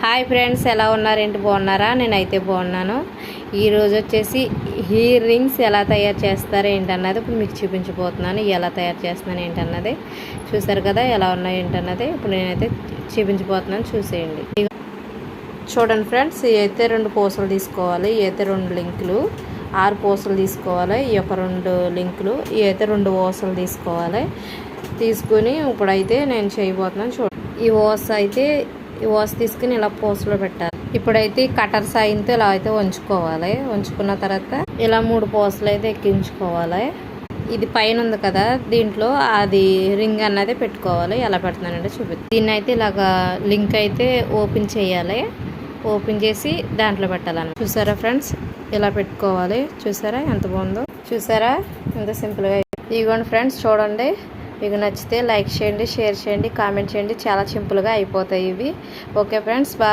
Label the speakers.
Speaker 1: Hi friends, ఎలా ఉన్నారేంటి? బాగున్నారా? నేనైతే బాగున్నాను. ఈరోజు వచ్చేసి ఇయర్ రింగ్స్ ఎలా తయారు చేస్తారు ఏంటన్నది ఇప్పుడు మీకు చూపించబోతున్నాను. ఎలా తయారు చేస్తున్నాను ఏంటన్నది చూసారు కదా, ఎలా ఉన్నాయి ఏంటన్నది ఇప్పుడు నేనైతే చూపించబోతున్నాను. చూసేయండి. చూడండి ఫ్రెండ్స్, ఇవి అయితే 2 పూసలు తీసుకోవాలి. ఇవి అయితే 2 లింకులు, 6 పూసలు తీసుకోవాలి. ఈ యొక్క 2 లింకులు, ఇవి అయితే 2 ఓసలు తీసుకోవాలి. తీసుకుని ఇప్పుడైతే నేను చేయబోతున్నాను. చూడండి, ఈ ఓస తీసుకుని ఇలా పూసలో పెట్టాలి. ఇప్పుడైతే కటర్ సాయంతో ఇలా అయితే ఉంచుకోవాలి. ఉంచుకున్న తర్వాత ఇలా 3 పూసలు అయితే ఎక్కించుకోవాలి. ఇది పైన ఉంది కదా, దీంట్లో అది రింగ్ అన్నది పెట్టుకోవాలి. ఎలా పెడుతున్నానంటే చూపిస్తాను. దీన్ని అయితే ఇలాగా లింక్ అయితే ఓపెన్ చేయాలి. ఓపెన్ చేసి దాంట్లో పెట్టాలని. చూసారా ఫ్రెండ్స్, ఇలా పెట్టుకోవాలి. చూసారా ఎంత బాగుందో? చూసారా ఎంత సింపుల్గా? ఇదిగోండి ఫ్రెండ్స్, చూడండి. మీకు నచ్చితే లైక్ చేయండి, షేర్ చేయండి, కామెంట్ చేయండి. చాలా సింపుల్గా అయిపోతాయి ఇవి. Okay friends, bye.